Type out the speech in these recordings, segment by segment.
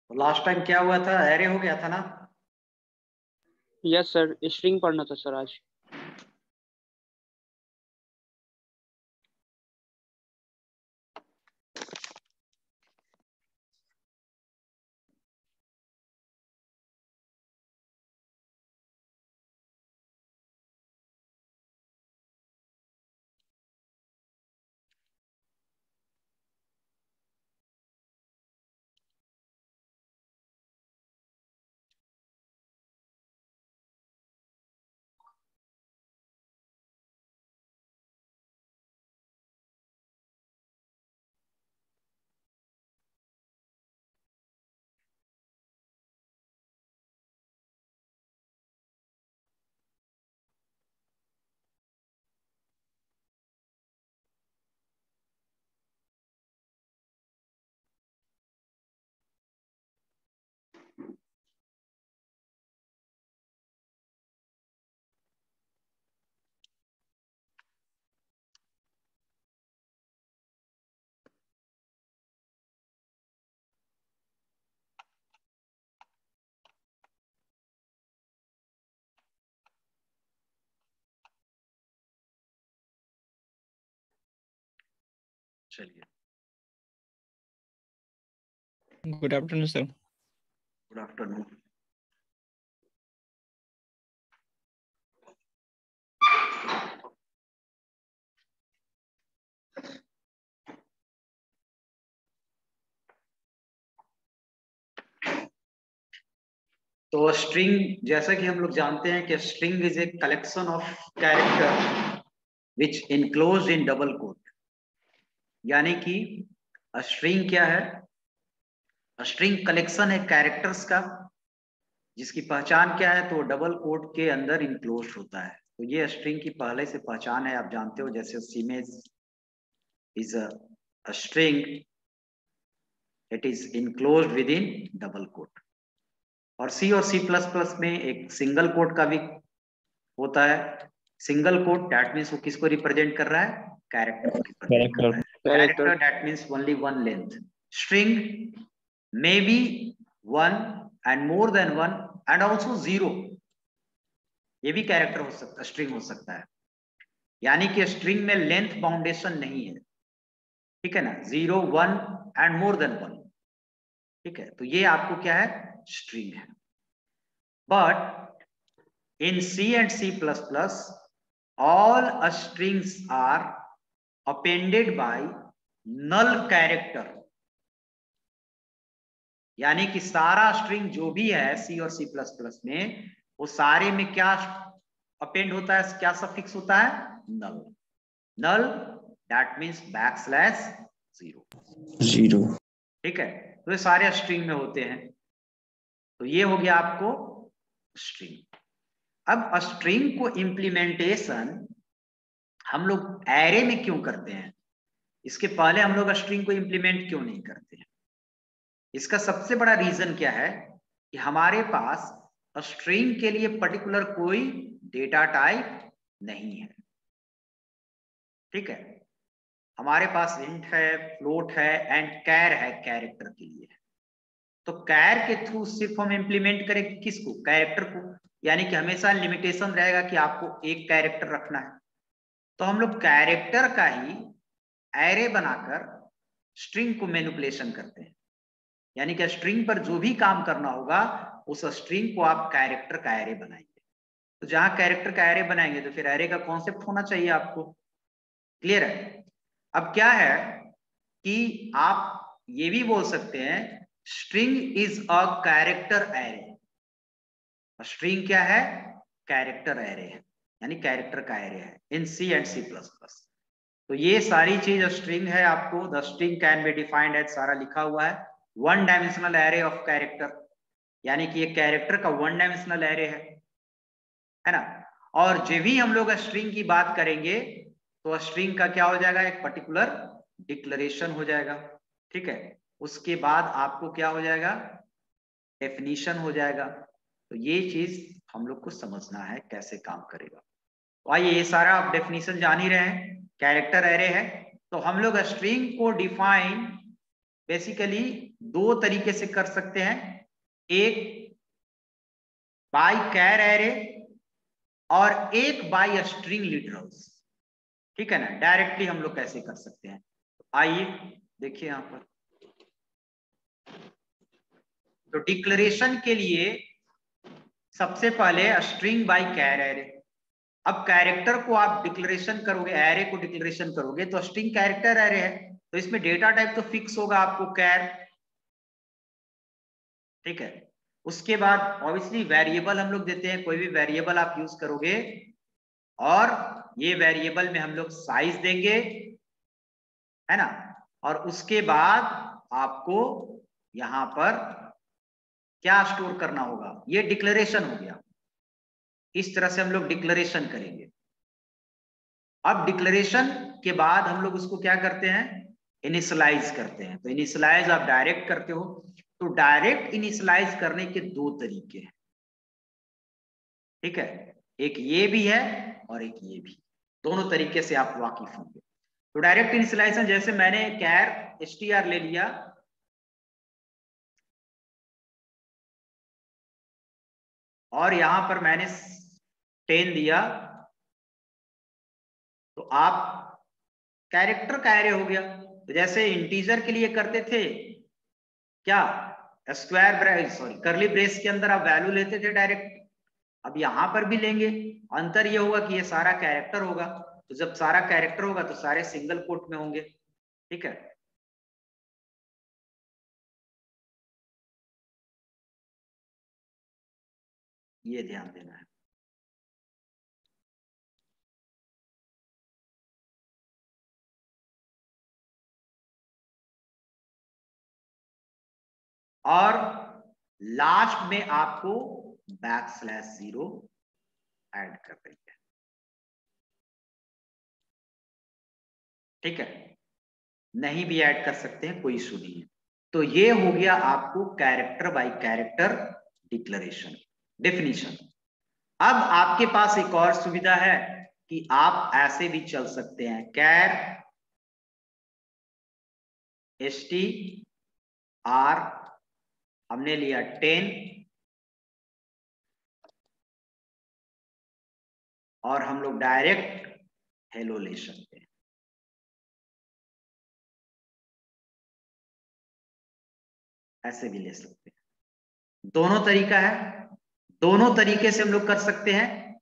तो last time क्या हुआ था, एरे हो गया था ना। यस सर, स्ट्रिंग पढ़ना था सर आज। चलिए, good afternoon sir. Good afternoon. तो स्ट्रिंग, जैसा कि हम लोग जानते हैं कि string is a collection of character which enclosed in double quote. यानी कि स्ट्रिंग क्या है? स्ट्रिंग कलेक्शन है कैरेक्टर्स का, जिसकी पहचान क्या है? तो डबल कोट के अंदर इनक्लोज्ड होता है। तो ये स्ट्रिंग की पहले से पहचान है, आप जानते हो। जैसे सीमेज is a string, it is enclosed with in double quote. और सी प्लस प्लस में एक सिंगल कोट का भी होता है। सिंगल कोट दैट मीन्स वो किसको रिप्रेजेंट कर रहा है? कैरेक्टर को रिप्रेजेंट कर रहा है। Character that means only one length. String may be one and more than one and also zero. ये भी कैरेक्टर हो सकता है, स्ट्रिंग हो सकता है। यानी कि स्ट्रिंग में लेंथ बाउंडेशन नहीं है, ठीक है ना। Zero, one and more than one, ठीक है। तो ये आपको क्या है? स्ट्रिंग है। But in C and C++, all strings are appended by null character। यानी कि सारा स्ट्रिंग जो भी है C और C++ में, वो सारे में क्या अपेंड होता है? क्या सफिक्स होता है? नल। नल दैट मीन्स बैकस्लैश जीरो, ठीक है। तो ये सारे स्ट्रिंग में होते हैं। तो ये हो गया आपको स्ट्रिंग। अब स्ट्रिंग को इम्प्लीमेंटेशन हम लोग एरे में क्यों करते हैं? इसके पहले हम लोग स्ट्रिंग को इम्प्लीमेंट क्यों नहीं करते हैं? इसका सबसे बड़ा रीजन क्या है कि हमारे पास स्ट्रिंग के लिए पर्टिकुलर कोई डेटा टाइप नहीं है, ठीक है। हमारे पास इंट है, फ्लोट है एंड कैर है कैरेक्टर के लिए। तो कैर के थ्रू सिर्फ हम इंप्लीमेंट करें किसको? कैरेक्टर को। यानी कि हमेशा लिमिटेशन रहेगा कि आपको एक कैरेक्टर रखना है। तो हम लोग कैरेक्टर का ही एरे बनाकर स्ट्रिंग को मैनिपुलेशन करते हैं। यानी कि स्ट्रिंग पर जो भी काम करना होगा, उस स्ट्रिंग को आप कैरेक्टर का एरे बनाएंगे। तो जहां कैरेक्टर का एरे बनाएंगे तो फिर एरे का कॉन्सेप्ट होना चाहिए आपको। क्लियर है? अब क्या है कि आप ये भी बोल सकते हैं string is a character array. String क्या है? कैरेक्टर एरे है, यानी कैरेक्टर का एरे है इन C एंड C++। तो ये सारी चीज स्ट्रिंग है। आपको the string can be defined as, सारा लिखा हुआ है, one dimensional array of character. यानी कि ये कैरेक्टर का वन डायमेंशनल एरे है ना। और जब भी हम लोग स्ट्रिंग की बात करेंगे तो स्ट्रिंग का क्या हो जाएगा? एक पर्टिकुलर डिक्लेरेशन हो जाएगा, ठीक है। उसके बाद आपको क्या हो जाएगा? डेफिनीशन हो जाएगा। तो ये चीज हम लोग को समझना है कैसे काम करेगा। तो आइए, ये सारा आप डेफिनेशन जान ही रहे हैं, कैरेक्टर एरे है। तो हम लोग स्ट्रिंग को डिफाइन बेसिकली दो तरीके से कर सकते हैं, एक बाय कैर एरे और एक बाय स्ट्रिंग लिटरल्स, ठीक है ना। डायरेक्टली हम लोग कैसे कर सकते हैं, आइए देखिए यहां पर। तो डिक्लेरेशन के लिए सबसे पहले स्ट्रिंग बाय कैर एरे। अब कैरेक्टर को आप डिक्लेरेशन करोगे, एरे को डिक्लेरेशन करोगे तो स्ट्रिंग कैरेक्टर एरे है, तो इसमें डेटा टाइप तो फिक्स होगा आपको कैर, ठीक है। उसके बाद ऑब्वियसली वेरिएबल हम लोग देते हैं, कोई भी वेरिएबल आप यूज करोगे और ये वेरिएबल में हम लोग साइज देंगे, है ना। और उसके बाद आपको यहां पर क्या स्टोर करना होगा, ये डिक्लेरेशन हो गया। इस तरह से हम लोग डिक्लेरेशन करेंगे। अब डिक्लेरेशन के बाद हम लोग उसको क्या करते हैं, इनिशियलाइज करते हैं। तो इनिशियलाइज आप डायरेक्ट करते हो, तो डायरेक्ट इनिशियलाइज करने के दो तरीके हैं, ठीक है। एक ये भी है और एक ये भी, दोनों तरीके से आप वाकिफ होंगे। तो डायरेक्ट इनिशियलाइजेशन, जैसे मैंने कैर str ले लिया और यहां पर मैंने 10 दिया, तो आप कैरेक्टर का एरे हो गया। तो जैसे इंटीजर के लिए करते थे क्या, स्क्वायर ब्रेस, सॉरी करली ब्रेस के अंदर आप वैल्यू लेते थे डायरेक्ट, अब यहां पर भी लेंगे। अंतर ये होगा कि ये सारा कैरेक्टर होगा, तो जब सारा कैरेक्टर होगा तो सारे सिंगल कोट में होंगे, ठीक है। ये ध्यान देना है। और लास्ट में आपको \0 ऐड कर देंगे, ठीक है। नहीं भी ऐड कर सकते हैं, कोई इशू नहीं है। तो ये हो गया आपको character bye character declaration definition. अब आपके पास एक और सुविधा है कि आप ऐसे भी चल सकते हैं, कैर str हमने लिया 10 और हम लोग डायरेक्ट हेलो ले सकते हैं, ऐसे भी ले सकते हैं। दोनों तरीका है, दोनों तरीके से हम लोग कर सकते हैं।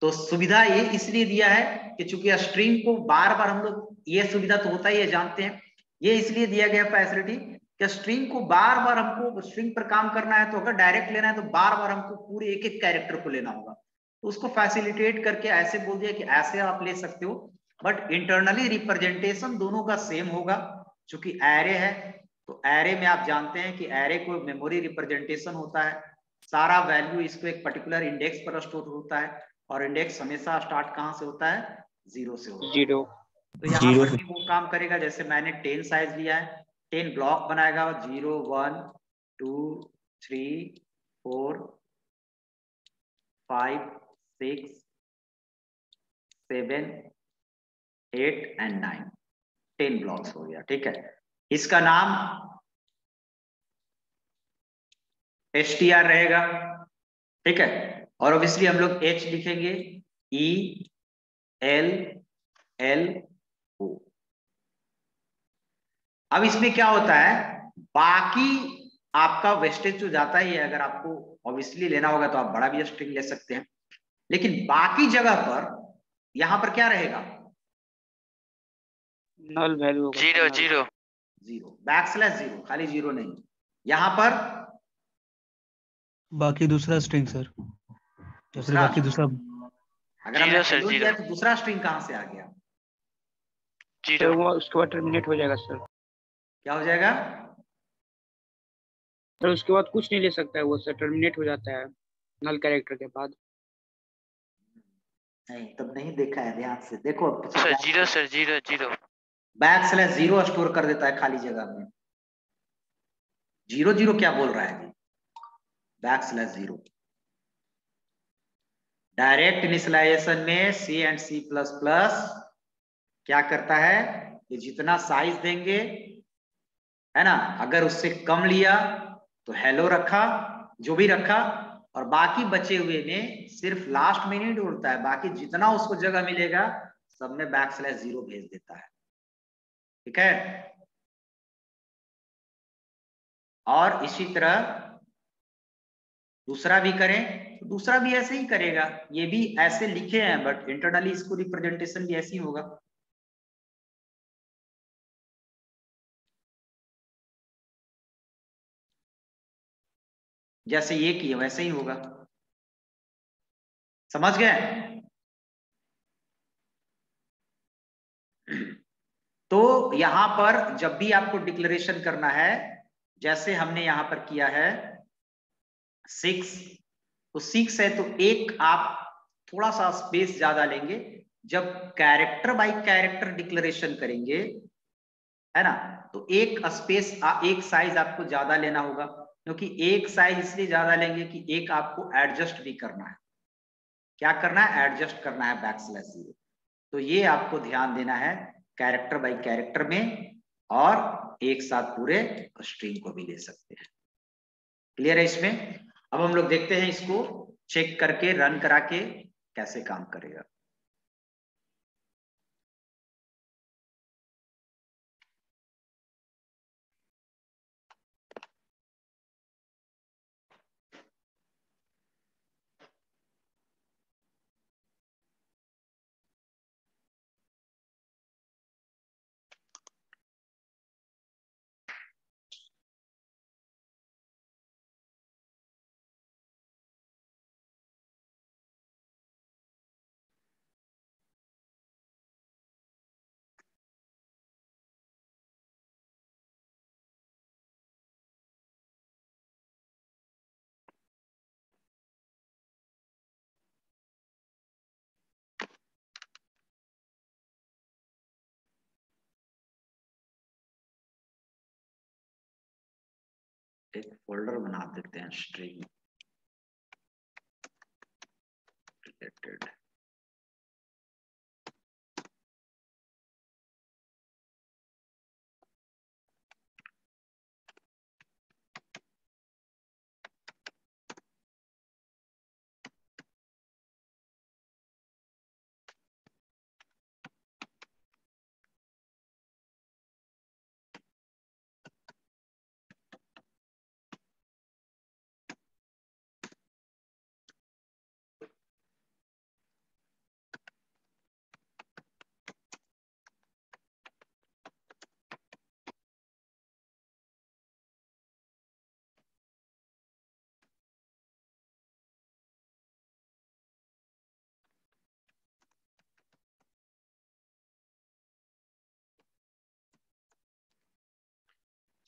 तो सुविधा ये इसलिए दिया है कि चूंकि स्ट्रिंग को बार बार हम लोग, ये सुविधा तो होता ही है, जानते हैं, ये इसलिए दिया गया फैसिलिटी कि स्ट्रिंग को बार बार हमको स्ट्रिंग पर काम करना है, तो अगर डायरेक्ट लेना है तो बार बार हमको पूरे एक एक कैरेक्टर को लेना होगा। तो उसको फैसिलिटेट करके ऐसे बोल दिया कि ऐसे आप ले सकते हो, बट इंटरनली रिप्रेजेंटेशन दोनों का सेम होगा। चूंकि एरे है तो एरे में आप जानते हैं कि एरे को मेमोरी रिप्रेजेंटेशन होता है, सारा वैल्यू इसको एक पर्टिकुलर इंडेक्स पर स्टोर होता है, और इंडेक्स हमेशा स्टार्ट कहां से होता है, 0 से होता है। 0। तो यहाँ पर भी वो काम करेगा, जैसे मैंने 10 साइज लिया है, 10 ब्लॉक बनाएगा, 0 1 2 3 4 5 6 7 8 एंड 9, 10 ब्लॉक्स हो गया, ठीक है। इसका नाम str रहेगा, ठीक है। और ऑब्वियसली हम लोग h लिखेंगे, ELLO। अब इसमें क्या होता है, बाकी आपका वेस्टेज तो जाता ही है, अगर आपको ऑब्वियसली लेना होगा तो आप बड़ा भी स्ट्रिंग ले सकते हैं, लेकिन बाकी जगह पर यहां पर क्या रहेगा, नल वैल्यू होगा, 0 0 0 खाली 0 नहीं, यहां पर बाकी दूसरा स्ट्रिंग सर, या फिर बाकी दूसरा। अगर हमने 0 सर, हेलो 0 लिया तो दूसरा स्ट्रिंग कहां से आ गया, 0 उसके बाद टर्मिनेट हो जाएगा सर। क्या हो जाएगा, सर उसके बाद कुछ नहीं ले सकता है वो सर, टर्मिनेट हो जाता है नल कैरेक्टर के बाद। नहीं तब नहीं देखा है, ध्यान से देखो सर 0 सर 0 0 \0 स्टोर कर देता है खाली जगह में, 0 0 क्या बोल रहा है जी, \0 डायरेक्ट इनिशियलाइजेशन में C एंड C++ क्या करता है, ये जितना साइज देंगे है ना। अगर उससे कम लिया तो हेलो रखा, जो भी रखा, और बाकी बचे हुए में सिर्फ लास्ट में नहीं ढूंढता है, बाकी जितना उसको जगह मिलेगा सब में \0 भेज देता है। ठीक है। और इसी तरह दूसरा भी करें तो दूसरा भी ऐसे ही करेगा। ये भी ऐसे लिखे हैं बट इंटरनली इसको रिप्रेजेंटेशन भी ऐसे ही होगा। जैसे ये किया वैसे ही होगा। समझ गए। तो यहां पर जब भी आपको डिक्लेरेशन करना है, जैसे हमने यहां पर किया है 6, तो 6 है तो एक आप थोड़ा सा स्पेस ज्यादा लेंगे। जब कैरेक्टर बाय कैरेक्टर डिक्लेरेशन करेंगे, है ना, तो एक स्पेस एक साइज आपको ज्यादा लेना होगा, क्योंकि एक साइज इसलिए ज्यादा लेंगे कि एक आपको एडजस्ट भी करना है। क्या करना है? एडजस्ट करना है \0। तो ये आपको ध्यान देना है कैरेक्टर बाय कैरेक्टर में, और एक साथ पूरे स्ट्रिंग को भी ले सकते हैं। क्लियर है इसमें। अब हम लोग देखते हैं इसको चेक करके रन करा के कैसे काम करेगा। एक फोल्डर बना देते हैं स्ट्रिंग रिलेटेड।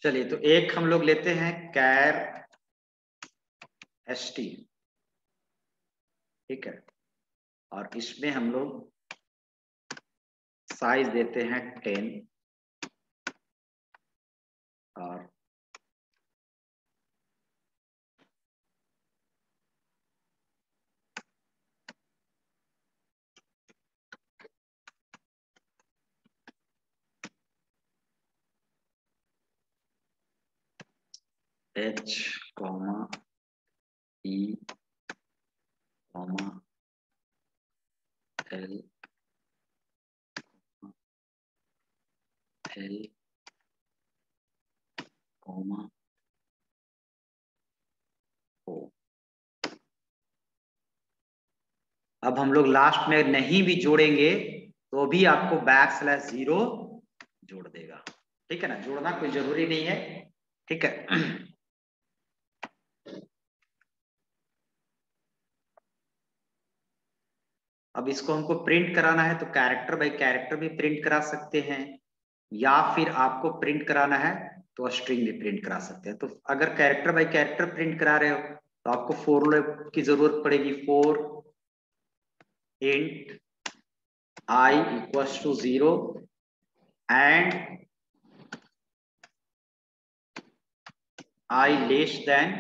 चलिए तो एक हम लोग लेते हैं कैर st, ठीक है, और इसमें हम लोग साइज देते हैं 10 और h, e, l, l, o। अब हम लोग लास्ट में नहीं भी जोड़ेंगे तो भी आपको \0 जोड़ देगा। ठीक है ना, जोड़ना कोई जरूरी नहीं है। ठीक है। अब इसको हमको प्रिंट कराना है तो कैरेक्टर बाय कैरेक्टर भी प्रिंट करा सकते हैं, या फिर आपको प्रिंट कराना है तो स्ट्रिंग भी प्रिंट करा सकते हैं। तो अगर कैरेक्टर बाय कैरेक्टर प्रिंट करा रहे हो तो आपको फॉर लूप की जरूरत पड़ेगी। For int I equals to 0 and I less than,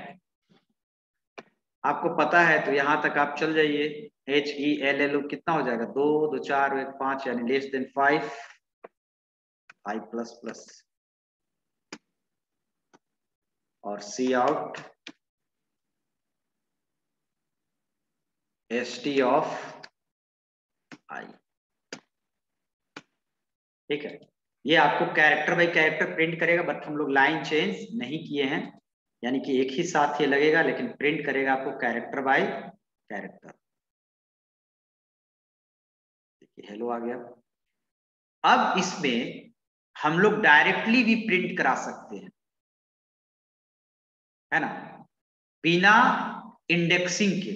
आपको पता है तो यहां तक आप चल जाइए। HELLO कितना हो जाएगा? 2 2 4 1 5, यानी लेस देन 5 5++। और सी आउट st ऑफ i। ठीक है, ये आपको कैरेक्टर बाय कैरेक्टर प्रिंट करेगा, बट हम लोग लाइन चेंज नहीं किए हैं, यानी कि एक ही साथ ये लगेगा, लेकिन प्रिंट करेगा आपको कैरेक्टर बाय कैरेक्टर। देखिए हेलो आ गया। अब इसमें हम लोग डायरेक्टली भी प्रिंट करा सकते हैं, है ना, बिना इंडेक्सिंग के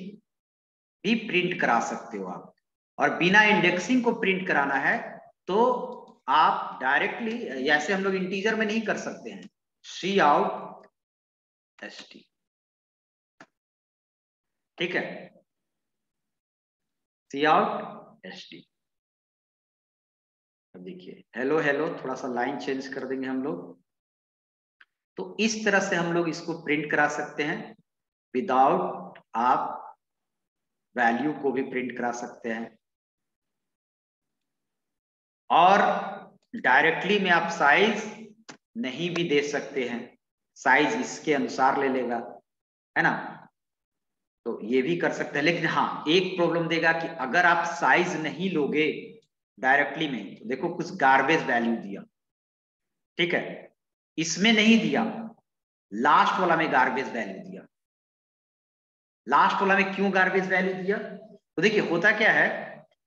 भी प्रिंट करा सकते हो आप। और बिना इंडेक्सिंग को प्रिंट कराना है तो आप डायरेक्टली, जैसे हम लोग इंटीजर में नहीं कर सकते हैं, सी आउट st। ठीक है, सी आउट st। अब देखिए हेलो हेलो, थोड़ा सा लाइन चेंज कर देंगे हम लोग। तो इस तरह से हम लोग इसको प्रिंट करा सकते हैं, विदाउट आप वैल्यू को भी प्रिंट करा सकते हैं, और डायरेक्टली में आप साइज नहीं भी दे सकते हैं, साइज इसके अनुसार ले लेगा, है ना, तो ये भी कर सकते हैं। लेकिन हाँ, एक प्रॉब्लम देगा कि अगर आप साइज नहीं लोगे डायरेक्टली में, तो देखो कुछ गार्बेज वैल्यू दिया, ठीक है, इसमें नहीं दिया, लास्ट वाला में गार्बेज वैल्यू दिया। लास्ट वाला में क्यों गार्बेज वैल्यू दिया? तो देखिए होता क्या है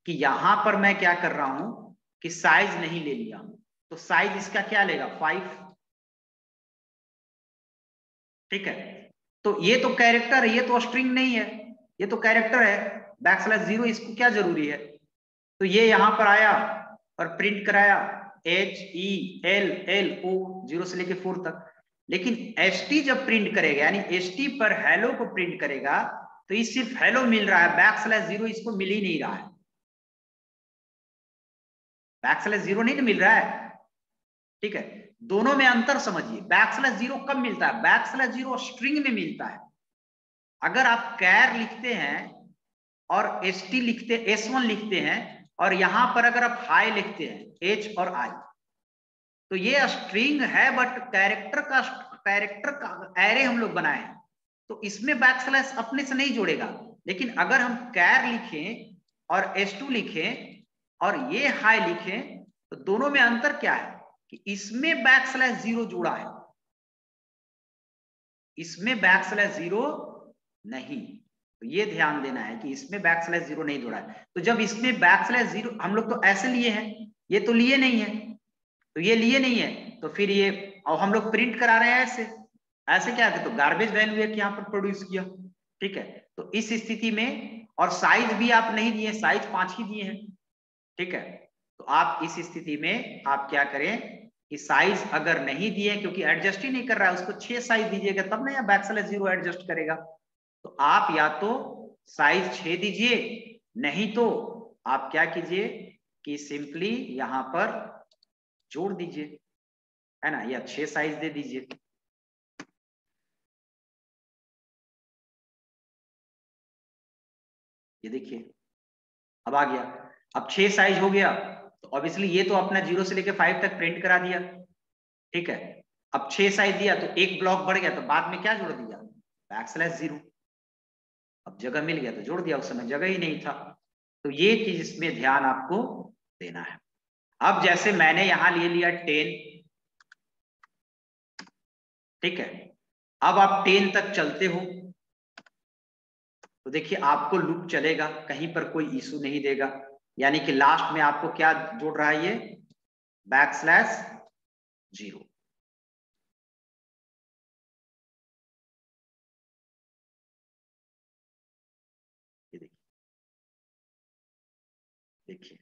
कि यहां पर मैं क्या कर रहा हूं कि साइज नहीं ले लिया, तो साइज इसका क्या लेगा 5। ठीक है, तो ये तो कैरेक्टर है, ये तो स्ट्रिंग नहीं है, ये तो कैरेक्टर है, \0 इसको क्या जरूरी है? तो ये यहां पर आया और प्रिंट कराया HELLO 0 से लेके 4 तक। लेकिन st जब प्रिंट करेगा, यानी st पर हेलो को प्रिंट करेगा, तो ये सिर्फ हेलो मिल रहा है, \0 इसको मिल ही नहीं रहा है, \0 नहीं मिल रहा है। ठीक है, दोनों में अंतर समझिए। \0 कब मिलता है? \0 स्ट्रिंग में मिलता है। अगर आप कैर लिखते हैं और st लिखते, s1 लिखते हैं, और यहां पर अगर आप हाई लिखते हैं h और i, तो ये स्ट्रिंग है, बट कैरेक्टर का एरे हम लोग बनाए हैं, तो इसमें \, अपने से नहीं जोड़ेगा। लेकिन अगर हम कैर लिखें और s2 लिखें और ये हाई लिखें, तो दोनों में अंतर क्या है कि इसमें \0 जुड़ा है, इसमें \0 नहीं। तो ये ध्यान देना है कि इसमें \0 नहीं जुड़ा है। तो जब इसमें \0 हम लोग तो ऐसे लिए हैं, ये तो लिए नहीं है, तो ये लिए नहीं है, तो फिर ये, और हम लोग प्रिंट करा रहे हैं ऐसे, ऐसे क्या है, तो गार्बेज वैल्यू एक यहाँ पर प्रोड्यूस किया। ठीक है, तो इस स्थिति में, और साइज भी आप नहीं दिए, साइज 5 ही दिए हैं। ठीक है, तो आप इस स्थिति में आप क्या करें कि साइज अगर नहीं दिए, क्योंकि एडजस्ट ही नहीं कर रहा है, उसको 6 साइज दीजिएगा तब ना यहाँ \0 एडजस्ट करेगा। तो आप या तो साइज 6 दीजिए, नहीं तो आप क्या कीजिए कि सिंपली यहां पर जोड़ दीजिए, है ना, या 6 साइज दे दीजिए। ये देखिए अब आ गया, अब 6 साइज हो गया, तो ऑब्वियसली ये तो अपना 0 से लेके 5 तक प्रिंट करा दिया। ठीक है, अब 6 साइज दिया तो एक ब्लॉक बढ़ गया, तो बाद में क्या जोड़ दिया \0। अब जगह मिल गया तो जोड़ दिया, उस समय जगह ही नहीं था। तो ये चीज इसमें ध्यान आपको देना है। अब जैसे मैंने यहां ले लिया 10, ठीक है, अब आप 10 तक चलते हो, तो देखिए आपको लूप चलेगा, कहीं पर कोई इशू नहीं देगा, यानी कि लास्ट में आपको क्या जोड़ रहा है, ये \0। ये देखिए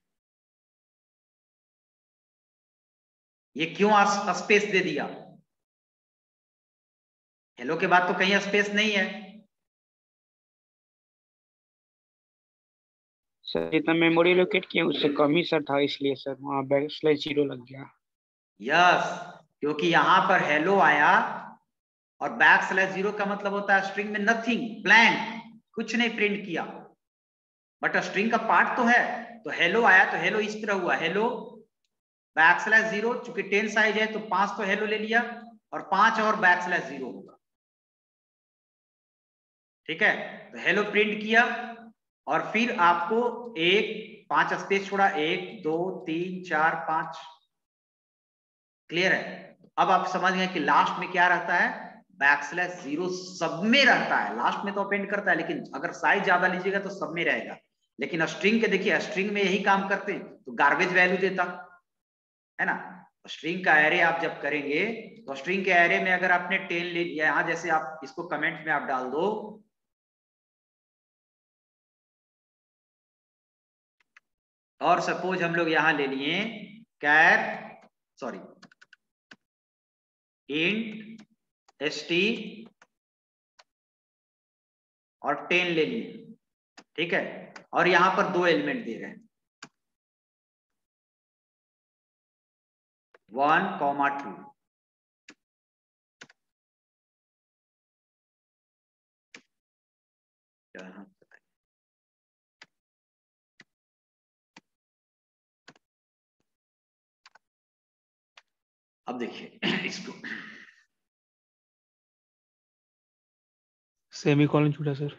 ये क्यों स्पेस दे दिया? हेलो के बाद तो कहीं स्पेस नहीं है। सर जितना मेमोरी लोकेट किया उससे कम ही सर था, इसलिए सर वहाँ \0 लग गया। यस, क्योंकि यहां पर हेलो आया, और \0 का मतलब होता है स्ट्रिंग में नथिंग, ब्लैंक, कुछ नहीं प्रिंट किया, बट स्ट्रिंग का पार्ट तो है। तो हेलो आया, तो हेलो इस तरह हुआ, हेलो \0, चूंकि 10 साइज है तो 5 तो हेलो ले लिया, और 5 और \0 होगा, ठीक है, तो हेलो प्रिंट किया और फिर आपको 5 स्पेस छोड़ा, 1 2 3 4 5। क्लियर है? अब आप समझ गए कि लास्ट में क्या रहता है, \0 सब में रहता है, लास्ट में तो अपेंड करता है, लेकिन अगर साइज ज्यादा लीजिएगा तो सब में रहेगा। लेकिन स्ट्रिंग के देखिए, स्ट्रिंग में यही काम करते हैं, तो गार्बेज वैल्यू देता है ना। स्ट्रिंग का एरे आप जब करेंगे तो स्ट्रिंग के एरे में अगर आपने 10 ले लिया, यहां जैसे आप इसको कमेंट में आप डाल दो, और सपोज हम लोग यहां ले लिए इंट st और 10 ले लिए, ठीक है, और यहां पर 2 एलिमेंट दे रहे हैं 1, 2। अब देखिए इसको, सेमीकोलन छूटा सर।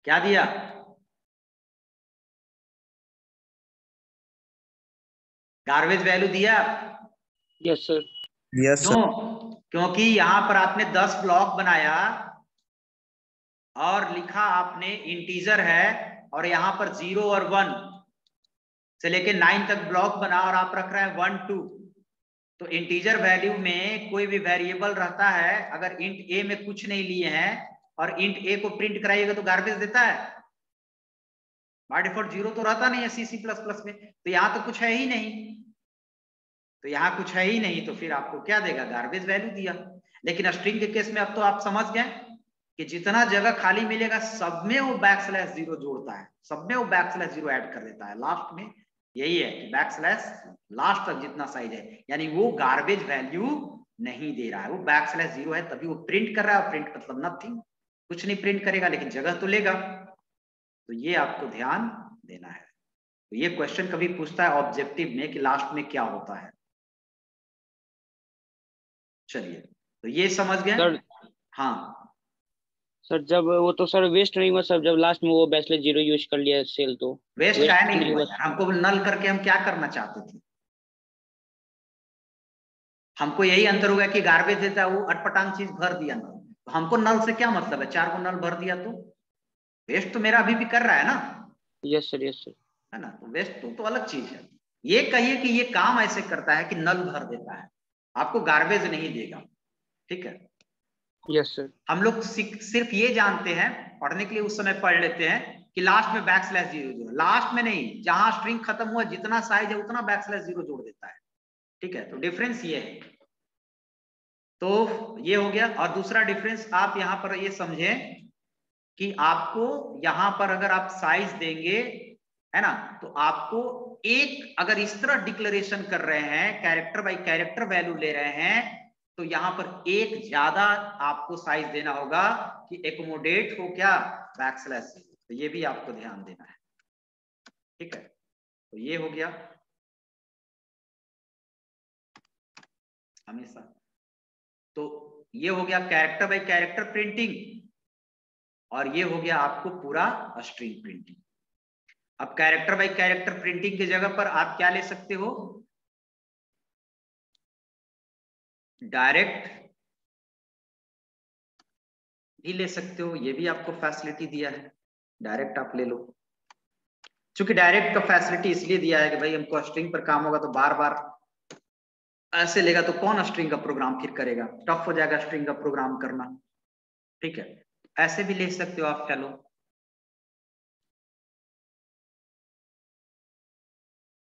क्या दिया, गार्बेज वैल्यू दिया। Yes sir. Yes sir. क्यों? क्योंकि यहां पर आपने 10 ब्लॉक बनाया और लिखा आपने इंटीजर है, और यहां पर 0 और 1 से लेके 9 तक ब्लॉक बना और आप रख रहे हैं 1 2। तो इंटीजर वैल्यू में कोई भी वेरिएबल रहता है, अगर इंट ए में कुछ नहीं लिए हैं और इंट ए को प्रिंट कराइएगा तो गार्बेज देता है, बाय डिफॉल्ट 0 तो रहता नहीं है C++ में। तो यहां तो कुछ है ही नहीं, तो यहाँ कुछ है ही नहीं, तो फिर आपको क्या देगा, गार्बेज वैल्यू दिया। लेकिन स्ट्रिंग के केस में अब तो आप समझ गए कि जितना जगह खाली मिलेगा सब में वो \0 जोड़ता है, सब में वो \0 ऐड कर देता है लास्ट में। यही है कि लास्ट तक जितना साइज है, यानी वो गार्बेज वैल्यू नहीं दे रहा है, वो \0 है, तभी वो प्रिंट कर रहा है। प्रिंट मतलब नथिंग, कुछ नहीं प्रिंट करेगा लेकिन जगह तो लेगा। तो ये आपको ध्यान देना है। तो ये क्वेश्चन कभी पूछता है ऑब्जेक्टिव में कि लास्ट में क्या होता है। चलिए, तो ये समझ गए। सर हाँ सर, जब वो तो सर वेस्ट नहीं हुआ सर, जब लास्ट में वो \0 यूज कर लिया सेल, तो वेस्ट क्या नहीं नहीं हुआ हुआ। यार, हमको नल करके हम क्या करना चाहते थे, हमको यही अंतर होगा कि गार्बेज देता है वो अटपटांग चीज भर दिया नल, तो हमको नल से क्या मतलब है, 4 को नल भर दिया तो वेस्ट तो मेरा अभी भी कर रहा है ना। Yes sir, yes sir. है ना, तो वेस्ट तो अलग चीज है। ये कहिए कि ये काम ऐसे करता है कि नल भर देता है, आपको गार्बेज नहीं देगा। ठीक है, यस सर। हम लोग सिर्फ ये जानते हैं, पढ़ने के लिए उस समय पढ़ लेते हैं कि लास्ट में \0 लास्ट में नहीं, जहां स्ट्रिंग खत्म हुआ जितना साइज है उतना \0 जोड़ देता है। ठीक है, तो डिफरेंस ये है। तो ये हो गया। और दूसरा डिफरेंस आप यहां पर ये समझें कि आपको यहां पर अगर आप साइज देंगे, है ना, तो आपको एक अगर इस तरह डिक्लेरेशन कर रहे हैं, कैरेक्टर बाय कैरेक्टर वैल्यू ले रहे हैं, तो यहां पर एक ज्यादा आपको साइज देना होगा कि एकोमोडेट हो क्या, \0। तो ये भी आपको ध्यान देना है। ठीक है, तो ये हो गया हमेशा। तो ये हो गया कैरेक्टर बाय कैरेक्टर प्रिंटिंग, और ये हो गया आपको पूरा स्ट्रिंग प्रिंटिंग। अब कैरेक्टर बाय कैरेक्टर प्रिंटिंग की जगह पर आप क्या ले सकते हो, डायरेक्ट भी ले सकते हो, ये भी आपको फैसिलिटी दिया है, डायरेक्ट आप ले लो। क्योंकि डायरेक्ट का फैसिलिटी इसलिए दिया है कि भाई हमको स्ट्रिंग पर काम होगा तो बार बार ऐसे लेगा तो कौन स्ट्रिंग का प्रोग्राम फिर करेगा, टफ हो जाएगा स्ट्रिंग का प्रोग्राम करना। ठीक है, ऐसे भी ले सकते हो आप, चलो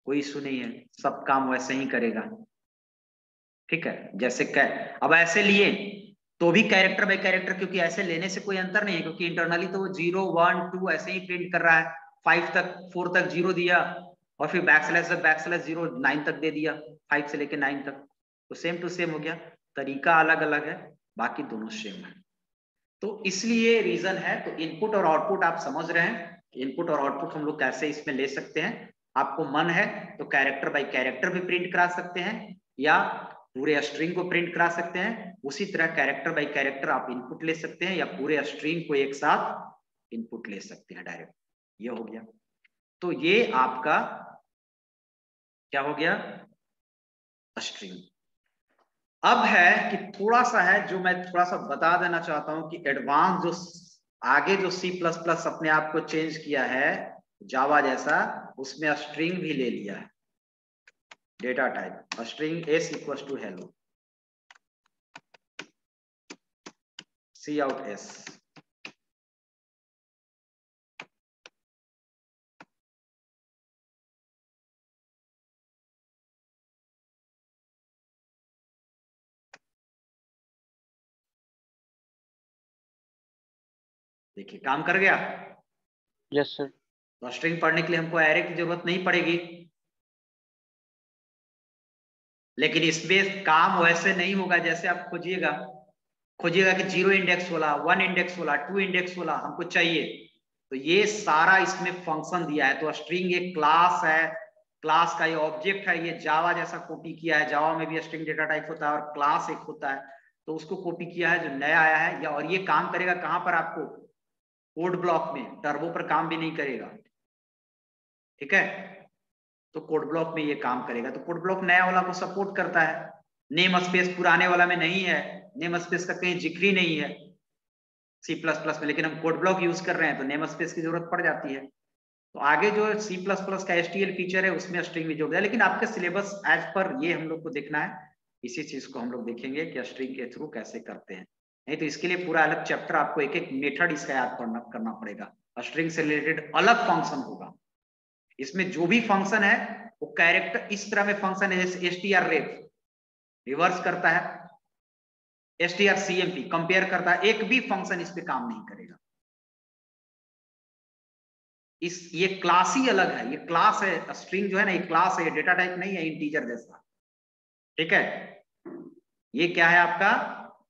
कोई इशू नहीं है, सब काम वैसे ही करेगा। ठीक है, जैसे अब ऐसे लिए तो भी कैरेक्टर बाय कैरेक्टर, क्योंकि ऐसे लेने से कोई अंतर नहीं है, क्योंकि इंटरनली तो 0 1 2 ऐसे ही प्रिंट कर रहा है। 5 तक 4 तक 0 दिया, और फिर \0 9 तक दे दिया, 5 से लेके 9 तक, तो सेम टू सेम हो गया। तरीका अलग अलग है, बाकी दोनों सेम है। तो इसलिए रीजन है। तो इनपुट और आउटपुट आप समझ रहे हैं, इनपुट और आउटपुट हम लोग कैसे इसमें ले सकते हैं। आपको मन है तो कैरेक्टर बाय कैरेक्टर भी प्रिंट करा सकते हैं, या पूरे स्ट्रिंग को प्रिंट करा सकते हैं, उसी तरह कैरेक्टर बाय कैरेक्टर आप इनपुट ले सकते हैं या पूरे स्ट्रिंग को एक साथ इनपुट ले सकते हैं डायरेक्ट। ये हो गया। तो ये आपका क्या हो गया, स्ट्रिंग। अब है कि थोड़ा सा है जो मैं थोड़ा सा बता देना चाहता हूं कि एडवांस जो आगे जो C++ अपने आप को चेंज किया है जावा जैसा, उसमें स्ट्रिंग भी ले लिया है, data type string s equal to hello, C out s। देखिए काम कर गया। Yes sir. तो स्ट्रिंग पढ़ने के लिए हमको एरे की जरूरत नहीं पड़ेगी, लेकिन इसमें काम वैसे नहीं होगा जैसे आप खोजिएगा कि 0 इंडेक्स वाला, 1 इंडेक्स वाला, 2 इंडेक्स वाला हमको चाहिए। तो ये सारा इसमें फंक्शन दिया है। तो स्ट्रिंग एक क्लास है, क्लास का ये ऑब्जेक्ट है, ये जावा जैसा कॉपी किया है। जावा में भी स्ट्रिंग डेटा टाइप होता है और क्लास एक होता है, तो उसको कॉपी किया है जो नया आया है। या और ये काम करेगा कहां पर, आपको कोड ब्लॉक में, टर्बो पर काम भी नहीं करेगा, ठीक है। तो कोड ब्लॉक में ये काम करेगा। तो कोड ब्लॉक नया वाला को सपोर्ट करता है, नेम स्पेस पुराने वाला में नहीं है, नेम स्पेस का कहीं जिक्र ही नहीं है C++ में, लेकिन हम कोड ब्लॉक यूज कर रहे हैं तो नेम स्पेस की जरूरत पड़ जाती है। तो आगे जो C++ का STL फीचर है उसमें स्ट्रिंग भी जोड़ दिया, लेकिन आपके सिलेबस एज पर ये हम लोग को देखना है, इसी चीज को हम लोग देखेंगे कि स्ट्रिंग के थ्रू कैसे करते हैं। नहीं तो इसके लिए पूरा अलग चैप्टर, आपको एक एक मेथड इसका याद करना पड़ेगा। स्ट्रिंग से रिलेटेड अलग फंक्शन होगा, इसमें जो भी फंक्शन है वो कैरेक्टर इस तरह में फंक्शन है, जैसे strref रिवर्स करता है, strcmp कंपेयर करता है, एक भी फंक्शन इस पे काम नहीं करेगा। ये क्लास ही अलग है, ये क्लास है, स्ट्रिंग जो है ना ये क्लास है, ये डेटा टाइप नहीं है इंटीजर जैसा, ठीक है। ये क्या है आपका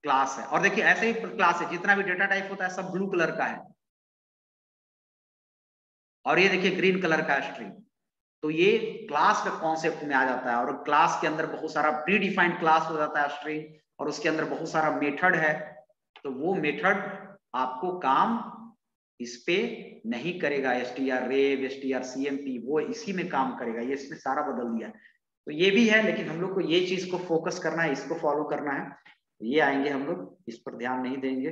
क्लास है। और देखिए ऐसे ही क्लास है, जितना भी डेटा टाइप होता है सब ब्लू कलर का है, और ये देखिए ग्रीन कलर का स्ट्रिंग। तो ये क्लास का कॉन्सेप्ट में आ जाता है, और क्लास के अंदर बहुत सारा प्री डिफाइंड क्लास हो जाता है स्ट्रिंग, और उसके अंदर बहुत सारा मेथड है। तो वो मेथड आपको काम इस पे नहीं करेगा, strrev strcmp वो इसी में काम करेगा, ये इसमें सारा बदल दिया है। तो ये भी है, लेकिन हम लोग को ये चीज को फोकस करना है, इसको फॉलो करना है। ये आएंगे हम लोग, इस पर ध्यान नहीं देंगे।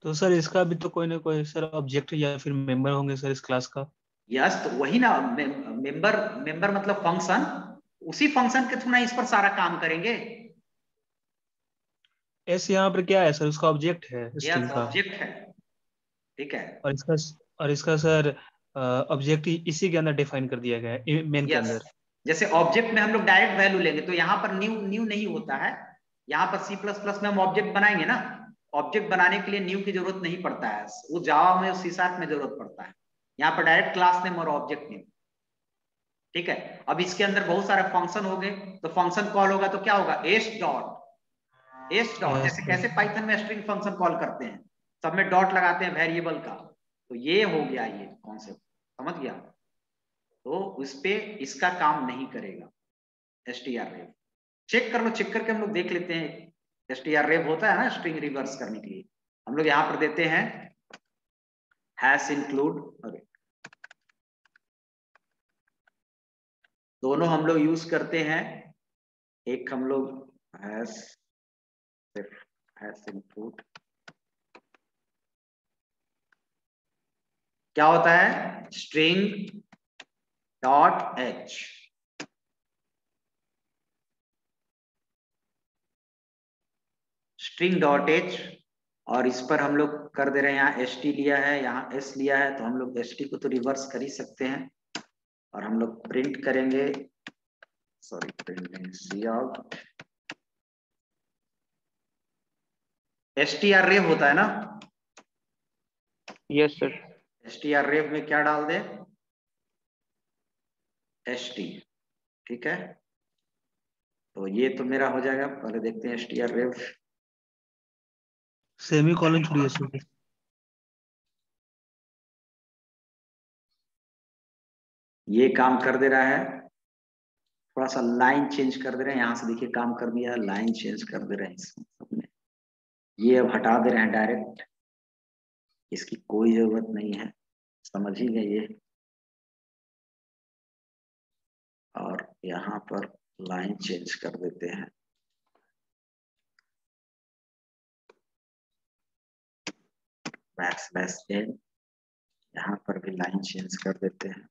तो सर इसका भी तो कोई ना कोई सर ऑब्जेक्ट या फिर मेंबर होंगे सर इस क्लास का। यस, तो वही ना, मेंबर मतलब फंक्शन, उसी फंक्शन के थ्रू ना इस पर सारा काम करेंगे। एस यहाँ पर क्या है सर, उसका ऑब्जेक्ट है स्ट्रिंग यस, का। ऑब्जेक्ट है, ठीक है। और इसका सर ऑब्जेक्ट इसी के अंदर डिफाइन कर दिया गया है मेन के यस, अंदर। जैसे ऑब्जेक्ट में हम लोग डायरेक्ट वैल्यू लेंगे, तो यहाँ पर न्यू नहीं होता है। यहाँ पर C++ में हम ऑब्जेक्ट बनाएंगे ना, ऑब्जेक्ट बनाने के लिए न्यू की जरूरत नहीं पड़ता है, वो जावा में C# में जरूरत पड़ता है। यहाँ पर डायरेक्ट क्लास नेम और ऑब्जेक्ट नेम, ठीक है। अब इसके अंदर बहुत सारे फंक्शन हो गए, तो फंक्शन कॉल होगा तो क्या होगा, s डॉट यस जैसे सर। कैसे पाइथन में स्ट्रिंग फंक्शन कॉल करते हैं, सब में डॉट लगाते हैं वेरिएबल का। तो ये हो गया, ये कॉन्सेप्ट समझ गया। तो उस पे इसका काम नहीं करेगा strrev। चेक कर लो, चेक करके हम लोग देख लेते हैं। strrev होता है ना स्ट्रिंग रिवर्स करने के लिए, हम लोग यहाँ पर देते हैं हैश इंक्लूड, दोनों हम लोग यूज करते हैं। एक हम लोग हैश इंक्लूड, क्या होता है, string dot H, string dot H. और इस पर हम लोग कर दे रहे हैं, यहाँ st लिया है, यहाँ s लिया है, तो हम लोग st को तो रिवर्स कर ही सकते हैं। और हम लोग प्रिंट करेंगे, सॉरी प्रिंट काउट, strrev होता है ना। Yes sir. strrev में क्या डाल दे, st, ठीक है। तो ये तो मेरा हो जाएगा। पहले देखते हैं str_ref। सेमी कॉलन छोड़िए सर। ये काम कर दे रहा है, थोड़ा सा लाइन चेंज कर दे रहे हैं, यहाँ से देखिए काम कर दिया, लाइन चेंज कर दे रहे हैं इसमें। ये अब हटा दे रहे हैं डायरेक्ट, इसकी कोई जरूरत नहीं है, समझ ही गए ये। और यहाँ पर लाइन चेंज कर देते हैं, बैकस्लैश n, यहाँ पर भी लाइन चेंज कर देते हैं,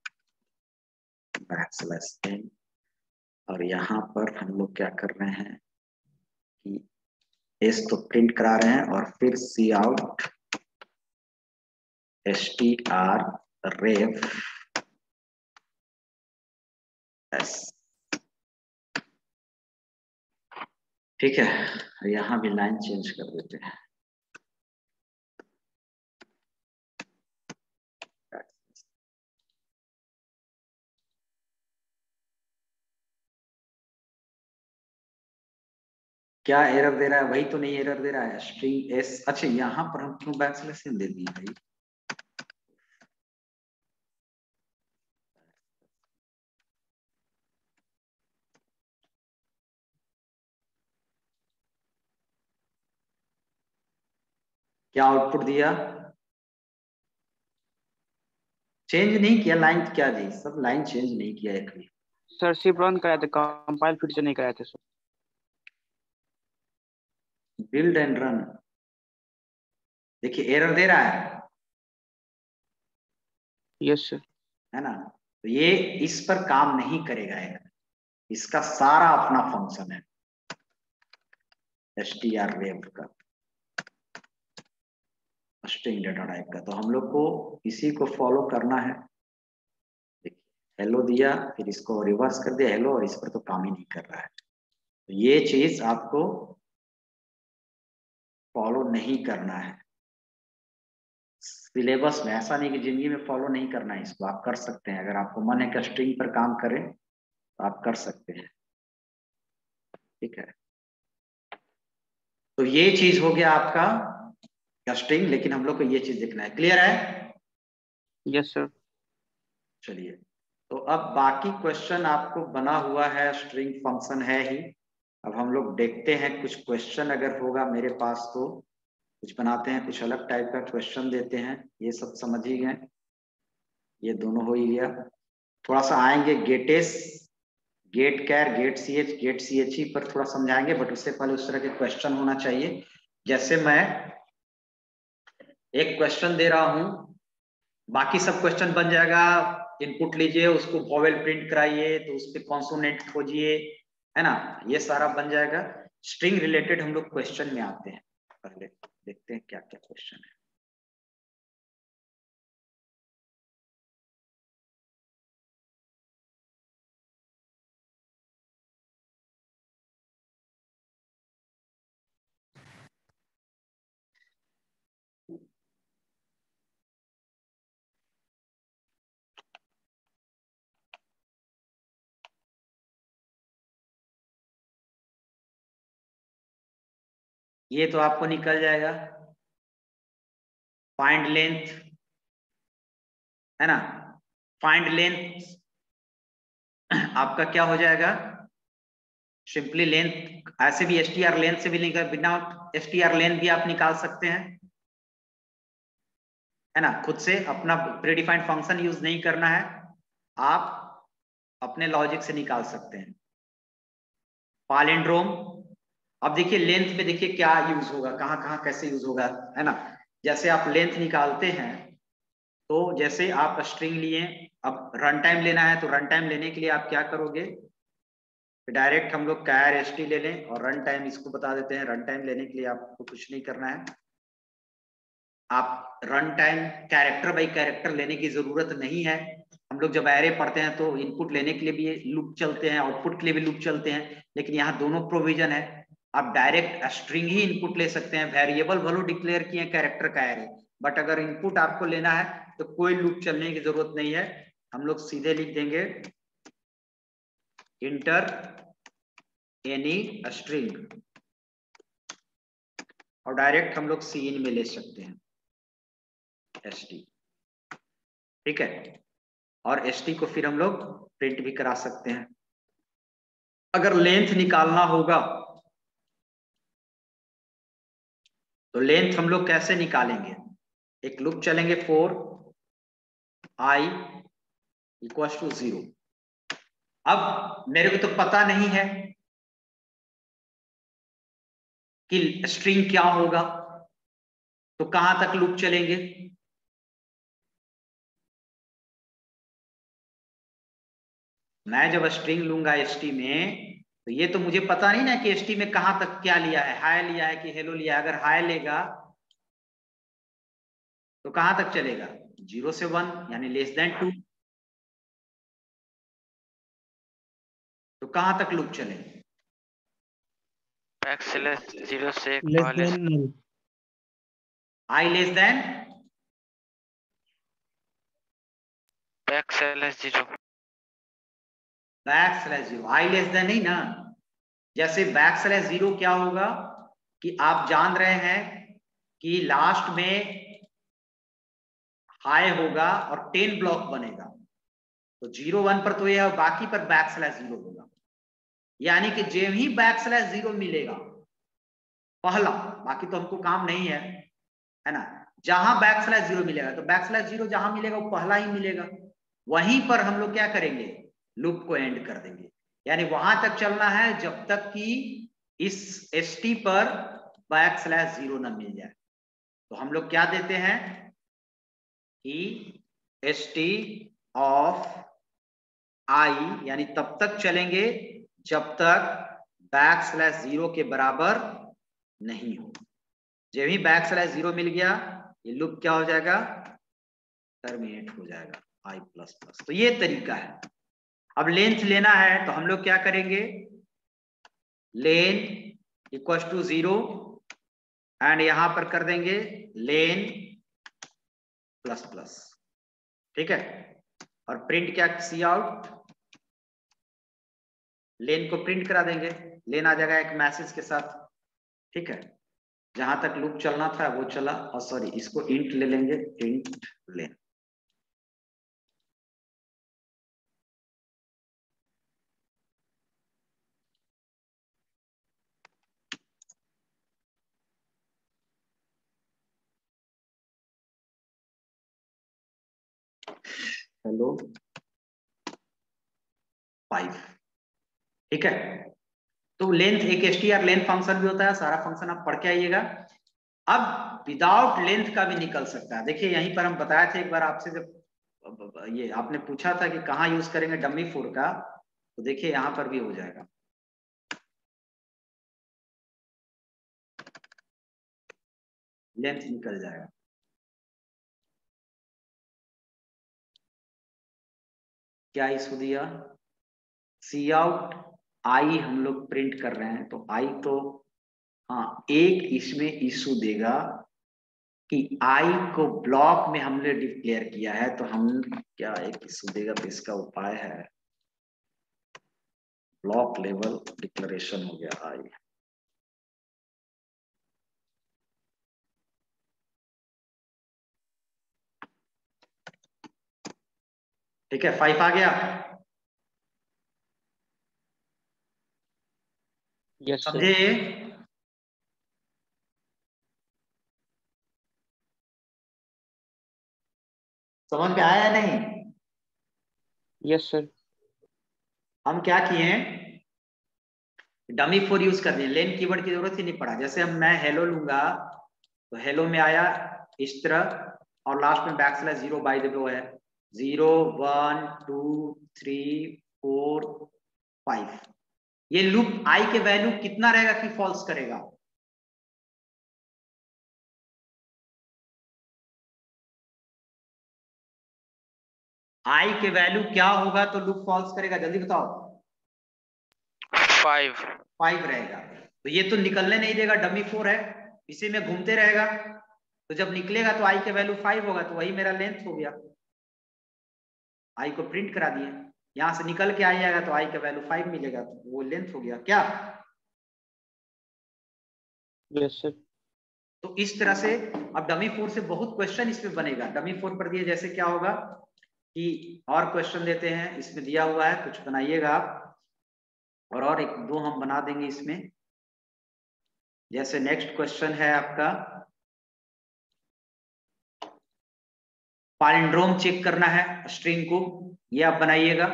बैकस्लैश n। और यहाँ पर हम लोग क्या कर रहे हैं कि s तो प्रिंट करा रहे हैं, और फिर cout strref s, ठीक है। यहाँ भी लाइन चेंज कर देते हैं, क्या एरर दे रहा है? वही तो नहीं एरर दे रहा है, स्ट्रिंग s। अच्छा, यहाँ पर हम क्यों बैकस्लैश n दे दिए भाई? क्या आउटपुट दिया? चेंज नहीं किया लाइन, क्या जी सब लाइन चेंज नहीं किया एक भी। सर सिर्फ रन कराए थे, कंपाइल फिर से नहीं कराए थे सर। बिल्ड एंड रन, देखिए एरर दे रहा है, यस सर। है ना? तो ये इस पर काम नहीं करेगा एरर, इसका सारा अपना फंक्शन है strref का, स्ट्रिंग डाटा टाइप का। तो हम लोग को इसी को फॉलो करना है। देखिए हेलो दिया, फिर इसको रिवर्स कर दिया हेलो, और इस पर तो काम ही नहीं कर रहा है। तो ये चीज आपको फॉलो नहीं करना है सिलेबस में। ऐसा नहीं कि जिंदगी में फॉलो नहीं करना है, इसको आप कर सकते हैं। अगर आपको मन है कि स्ट्रिंग पर काम करें तो आप कर सकते हैं, ठीक है। तो ये चीज हो गया आपका स्ट्रिंग, लेकिन हम लोग को ये चीज देखना है। क्लियर है? Yes sir. चलिए, तो अब बाकी क्वेश्चन आपको बना हुआ है, स्ट्रिंग फंक्शन है ही। अब हम लोग देखते हैं कुछ क्वेश्चन अगर होगा मेरे पास तो कुछ बनाते हैं, कुछ अलग टाइप का क्वेश्चन देते हैं। ये सब समझ ही गए, ये दोनों हो ही गया। थोड़ा सा आएंगे गेटेस, गेट कैर, गेट सी एच ई पर थोड़ा समझाएंगे, बट उससे पहले उस तरह के क्वेश्चन होना चाहिए। जैसे मैं एक क्वेश्चन दे रहा हूं, बाकी सब क्वेश्चन बन जाएगा। इनपुट लीजिए, उसको वोवेल प्रिंट कराइए, तो उस पर कॉन्सोनेंट खोजिए, है ना? ये सारा बन जाएगा। स्ट्रिंग रिलेटेड हम लोग क्वेश्चन में आते हैं। पहले देखते हैं क्या क्या क्वेश्चन है। ये तो आपको निकल जाएगा, फाइंड लेंथ, है ना? फाइंड लेंथ आपका क्या हो जाएगा? सिंपली लेंथ, ऐसे भी str लेंथ से भी निकल, बिना str लेंथ भी आप निकाल सकते हैं, है ना? खुद से अपना प्रीडिफाइंड फंक्शन यूज नहीं करना है, आप अपने लॉजिक से निकाल सकते हैं। पालिंड्रोम, अब देखिए लेंथ में देखिए क्या यूज होगा, कहाँ कहाँ कैसे यूज होगा, है ना? जैसे आप लेंथ निकालते हैं, तो जैसे आप स्ट्रिंग लिए, अब रन टाइम लेना है, तो रन टाइम लेने के लिए आप क्या करोगे? डायरेक्ट हम लोग कैर st ले लें और रन टाइम इसको बता देते हैं। रन टाइम लेने के लिए आपको कुछ नहीं करना है, आप run time character by character लेने की जरूरत नहीं है। हम लोग जब एरे पढ़ते हैं तो इनपुट लेने के लिए भी लूप चलते हैं, आउटपुट के लिए भी लूप चलते हैं, लेकिन यहाँ दोनों प्रोविजन है। आप डायरेक्ट स्ट्रिंग ही इनपुट ले सकते हैं, वेरिएबल भलो डिक्लेयर किए कैरेक्टर का एरे, बट अगर इनपुट आपको लेना है तो कोई लूप चलने की जरूरत नहीं है। हम लोग सीधे लिख देंगे इंटर एनी स्ट्रिंग, और डायरेक्ट हम लोग सीन में ले सकते हैं st, ठीक है। और st को फिर हम लोग प्रिंट भी करा सकते हैं। अगर लेंथ निकालना होगा तो लेंथ हम लोग कैसे निकालेंगे? एक लूप चलेंगे for I इक्वल्स टू 0। अब मेरे को तो पता नहीं है कि स्ट्रिंग क्या होगा, तो कहां तक लूप चलेंगे? मैं जब स्ट्रिंग लूंगा st में, तो ये तो मुझे पता नहीं ना कि st में कहां तक क्या लिया है, हाय लिया है कि हेलो लिया है। अगर हाय लेगा तो कहां तक चलेगा? 0 से 1 यानी लेस देन 2। तो कहां तक लूप चलेगा? बैकस्लैश 0 से लेस पहले than null, I less than backslash 0। Back slash 0, I less than नहीं ना। जैसे बैक स्लैश 0 क्या होगा कि आप जान रहे हैं कि लास्ट में हाई होगा और 10 ब्लॉक बनेगा, तो 0 1 पर तो यह, बाकी पर बैक स्लैश 0 होगा। यानी कि जब ही बैक स्लैश 0 मिलेगा पहला, बाकी तो हमको काम नहीं है ना, जहां बैक स्लैश 0 मिलेगा, तो बैक स्लैश 0 जहां मिलेगा वो पहला ही मिलेगा, वहीं पर हम लोग क्या करेंगे? लूप को एंड कर देंगे। यानी वहां तक चलना है जब तक कि इस st पर बैक स्लैश 0 ना मिल जाए। तो हम लोग क्या देते हैं कि st ऑफ I, यानी तब तक चलेंगे जब तक बैक स्लैश 0 के बराबर नहीं हो। जब ही बैक स्लैश 0 मिल गया, ये लूप क्या हो जाएगा? टर्मिनेट हो जाएगा I प्लस प्लस। तो ये तरीका है। अब लेंथ लेना है तो हम लोग क्या करेंगे? लेन इक्वल टू 0 एंड यहां पर कर देंगे लेन प्लस प्लस, ठीक है। और प्रिंट क्या? सी आउट, लेन को प्रिंट करा देंगे, लेन आ जाएगा एक मैसेज के साथ, ठीक है। जहां तक लूप चलना था वो चला, और सॉरी इसको इंट ले लेंगे, इंट लेन। हेलो 5, ठीक है। तो लेंथ एक str लेंथ फंक्शन भी होता है, सारा फंक्शन आप पढ़ के आइएगा। अब विदाउट लेंथ का भी निकल सकता है। देखिए यहीं पर हम बताए थे एक बार आपसे, जब ये आपने पूछा था कि कहाँ यूज करेंगे डमी फोर का, तो देखिए यहां पर भी हो जाएगा। लेंथ निकल जाएगा। क्या इशू दिया? सी आउट आई हम लोग प्रिंट कर रहे हैं, तो आई तो हाँ, एक इसमें इशू देगा कि आई को ब्लॉक में हमने डिक्लेयर किया है, तो हम क्या एक इशू देगा, तो इसका उपाय है ब्लॉक लेवल डिक्लेरेशन हो गया आई। ठीक है, 5 आ गया। Yes sir. समझे? समझ में आया या नहीं? Yes sir. हम क्या किए हैं, डमी फोर यूज कर दिए, लेन कीवर्ड की जरूरत ही नहीं पड़ा। जैसे हम मैं हेलो लूंगा तो हेलो में आया इस तरह, और लास्ट में back slash 0 by the way है 0 1 2 3 4 5। ये लूप आई के वैल्यू कितना रहेगा कि फॉल्स करेगा? आई के वैल्यू क्या होगा तो लूप फॉल्स करेगा? जल्दी बताओ। 5 रहेगा। तो ये तो निकलने नहीं देगा, डमी 4 है, इसी में घूमते रहेगा। तो जब निकलेगा तो आई के वैल्यू 5 होगा, तो वही मेरा लेंथ हो गया। आई को प्रिंट करा दिए। यहाँ से निकल के आइएगा तो आई का वैल्यू 5 मिलेगा, तो वो लेंथ हो गया क्या। Yes sir. तो इस तरह से अब डमी 4 से बहुत क्वेश्चन इसमें बनेगा। डमी 4 पर दिए जैसे क्या होगा कि और क्वेश्चन देते हैं, इसमें दिया हुआ है कुछ बनाइएगा आप, और एक दो हम बना देंगे इसमें। जैसे नेक्स्ट क्वेश्चन है आपका पैलिंड्रोम चेक करना है स्ट्रिंग को, ये आप बनाइएगा।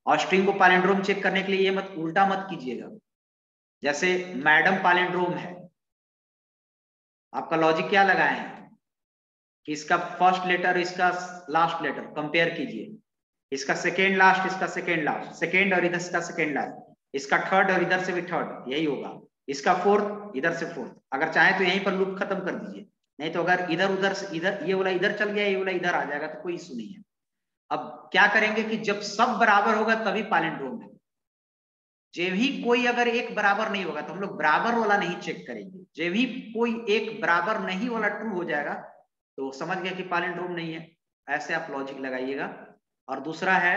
और स्ट्रिंग को पैलिंड्रोम चेक करने के लिए ये मत उल्टा मत कीजिएगा। जैसे मैडम पैलिंड्रोम है, आपका लॉजिक क्या लगाए हैं कि इसका फर्स्ट लेटर इसका लास्ट लेटर कंपेयर कीजिए, इसका सेकेंड लास्ट इसका सेकेंड लास्ट, सेकेंड और इधर इसका सेकेंड लास्ट, इसका थर्ड और इधर से भी थर्ड, यही होगा। इसका फोर्थ इधर से फोर्थ। अगर चाहे तो यहीं पर लूप खत्म कर दीजिए, नहीं तो अगर इधर उधर से इधर ये वाला इधर चल गया, ये वाला इधर आ जाएगा तो कोई इशू नहीं है। अब क्या करेंगे कि जब सब बराबर होगा तभी पैलिंड्रोम है। जब भी कोई अगर एक बराबर नहीं होगा तो हम लोग बराबर वाला नहीं चेक करेंगे। जब भी कोई एक बराबर नहीं वाला ट्रू हो जाएगा तो समझ गया कि पैलिंड्रोम नहीं है। ऐसे आप लॉजिक लगाइएगा। और दूसरा है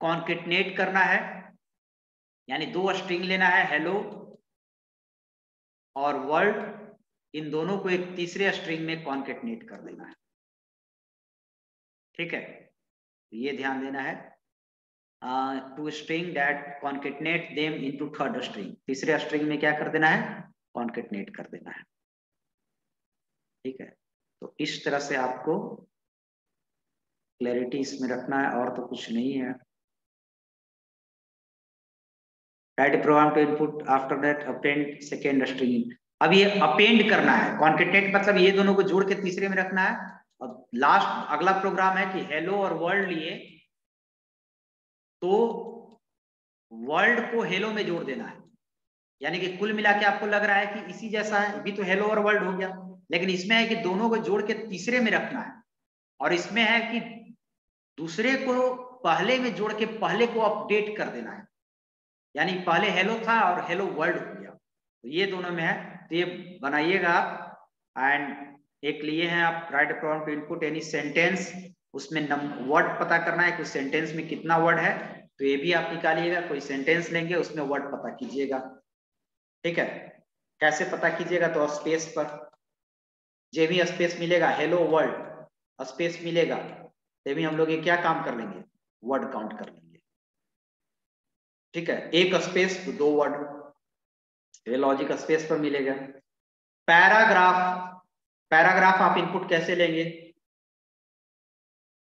कॉन्केटनेट करना है, यानी दो स्ट्रिंग लेना है, हेलो और वर्ल्ड, इन दोनों को एक तीसरे स्ट्रिंग में कॉन्केटनेट कर देना है। ठीक है, तो ये ध्यान देना है। Two string that concatenate them into third string, तीसरे स्ट्रिंग में क्या कर देना है, कॉन्केटनेट कर देना है। ठीक है, तो इस तरह से आपको क्लैरिटी इसमें रखना है, और तो कुछ नहीं है। Write program to input after that append second string. अब ये अपेंड करना है, कॉन्केटनेट मतलब ये दोनों को जोड़ के तीसरे में रखना है। अब लास्ट अगला प्रोग्राम है कि हेलो और वर्ल्ड लिए तो वर्ल्ड को हेलो में जोड़ देना है। यानी कि कुल मिला के आपको लग रहा है कि इसी जैसा है, भी तो हेलो और वर्ल्ड हो गया, लेकिन इसमें है कि दोनों को जोड़ के तीसरे में रखना है। और इसमें है कि दूसरे को पहले में जोड़ के पहले को अपडेट कर देना है, यानी पहले हेलो था और हेलो वर्ल्ड हो गया। तो ये दोनों में है, तो ये बनाइएगा आप। एंड एक लिए हैं आप write program to input any sentence, उसमें वर्ड पता करना है कि उस सेंटेंस में कितना वर्ड है, तो ये भी आप निकालिएगा। कोई सेंटेंस लेंगे उसमें वर्ड पता कीजिएगा। ठीक है, कैसे पता कीजिएगा, तो स्पेस पर जो भी स्पेस मिलेगा, हेलो वर्ल्ड स्पेस मिलेगा, तो भी हम लोग ये क्या काम कर लेंगे, वर्ड काउंट कर लेंगे। ठीक है, एक स्पेस तो दो वर्ड, ये लॉजिक स्पेस पर मिलेगा। पैराग्राफ, पैराग्राफ आप इनपुट कैसे लेंगे,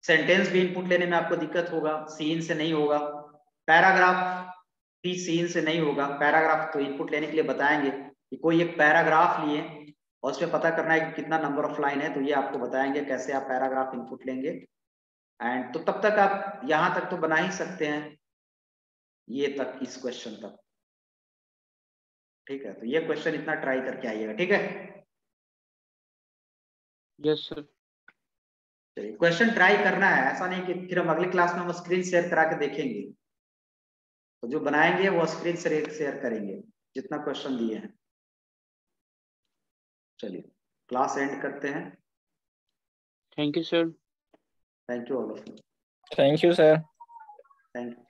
सेंटेंस भी इनपुट लेने में आपको दिक्कत होगा, सीन से नहीं होगा। पैराग्राफ भी सीन से नहीं होगा। पैराग्राफ तो इनपुट लेने के लिए बताएंगे कि कोई एक पैराग्राफ लिए और उसमें पता करना है कि कितना नंबर ऑफ लाइन है, तो ये आपको बताएंगे कैसे आप पैराग्राफ इनपुट लेंगे। एंड तो तब तक आप यहां तक तो बना ही सकते हैं, ये तक, इस क्वेश्चन तक। ठीक है, तो ये क्वेश्चन इतना ट्राई करके आइएगा। ठीक है, यस सर। चलिए क्वेश्चन ट्राई करना है, ऐसा नहीं कि फिर हम अगली क्लास में हम स्क्रीन शेयर करा के देखेंगे। तो जो बनाएंगे वो स्क्रीन शेयर करेंगे जितना क्वेश्चन दिए हैं। चलिए क्लास एंड करते हैं। Thank you sir. Thank you all of you. Thank you sir. Thank you.